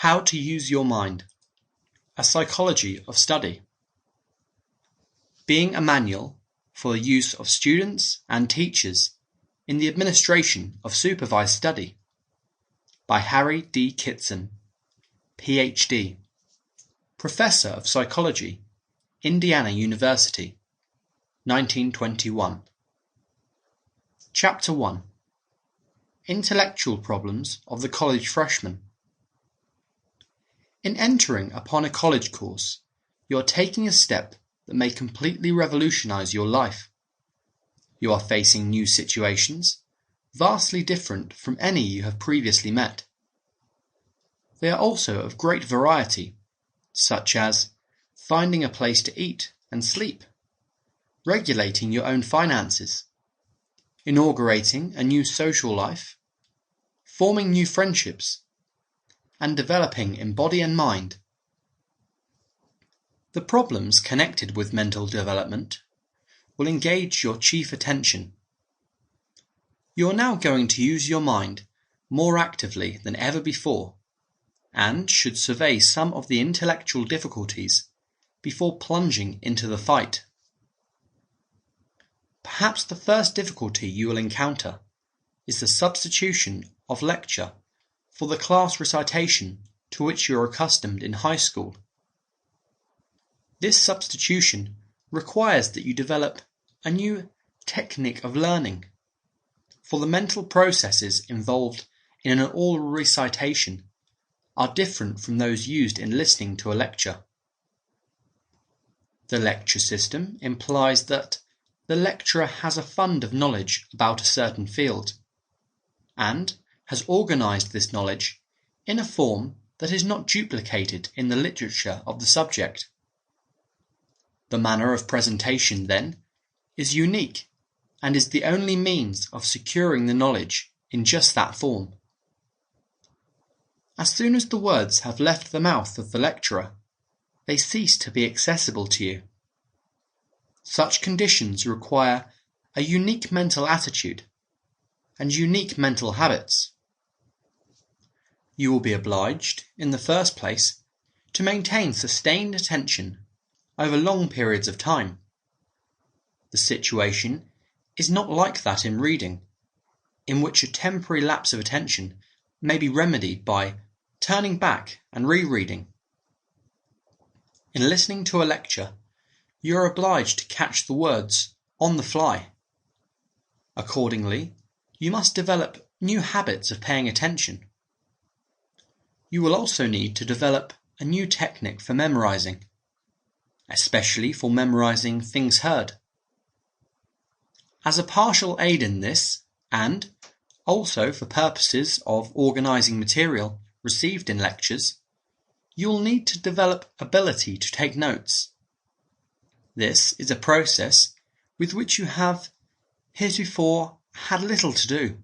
How to Use Your Mind, a Psychology of Study. Being a manual for the use of students and teachers in the administration of supervised study, by Harry D. Kitson, Ph.D., Professor of Psychology, Indiana University, 1921. Chapter 1. Intellectual Problems of the College Freshman. In entering upon a college course, you are taking a step that may completely revolutionize your life. You are facing new situations, vastly different from any you have previously met. They are also of great variety, such as finding a place to eat and sleep, regulating your own finances, inaugurating a new social life, forming new friendships, and developing in body and mind. The problems connected with mental development will engage your chief attention. You are now going to use your mind more actively than ever before, and should survey some of the intellectual difficulties before plunging into the fight. Perhaps the first difficulty you will encounter is the substitution of lecture for the class recitation to which you are accustomed in high school. This substitution requires that you develop a new technique of learning, for the mental processes involved in an oral recitation are different from those used in listening to a lecture. The lecture system implies that the lecturer has a fund of knowledge about a certain field, and has organized this knowledge in a form that is not duplicated in the literature of the subject. The manner of presentation, then, is unique and is the only means of securing the knowledge in just that form. As soon as the words have left the mouth of the lecturer, they cease to be accessible to you. Such conditions require a unique mental attitude and unique mental habits. You will be obliged, in the first place, to maintain sustained attention over long periods of time. The situation is not like that in reading, in which a temporary lapse of attention may be remedied by turning back and rereading. In listening to a lecture, you are obliged to catch the words on the fly. Accordingly, you must develop new habits of paying attention. You will also need to develop a new technique for memorizing, especially for memorizing things heard. As a partial aid in this, and also for purposes of organizing material received in lectures, you will need to develop ability to take notes. This is a process with which you have heretofore had little to do.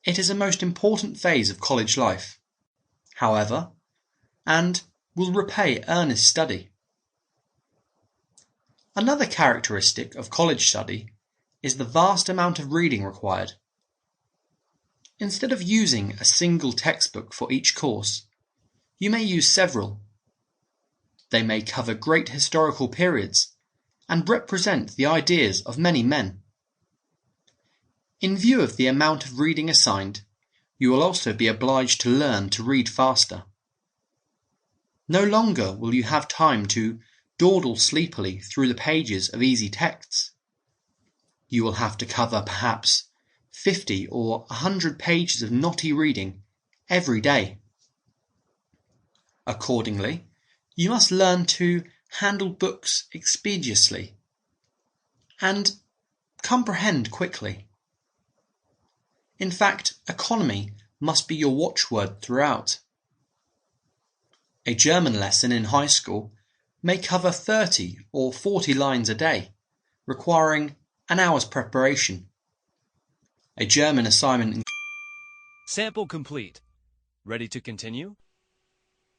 It is a most important phase of college life, however, and will repay earnest study. Another characteristic of college study is the vast amount of reading required. Instead of using a single textbook for each course, you may use several. They may cover great historical periods and represent the ideas of many men. In view of the amount of reading assigned, you will also be obliged to learn to read faster. No longer will you have time to dawdle sleepily through the pages of easy texts. You will have to cover perhaps 50 or 100 pages of knotty reading every day. Accordingly, you must learn to handle books expeditiously and comprehend quickly. In fact, economy must be your watchword throughout. A German lesson in high school may cover 30 or 40 lines a day, requiring an hour's preparation. A German assignment Sample complete. Ready to continue?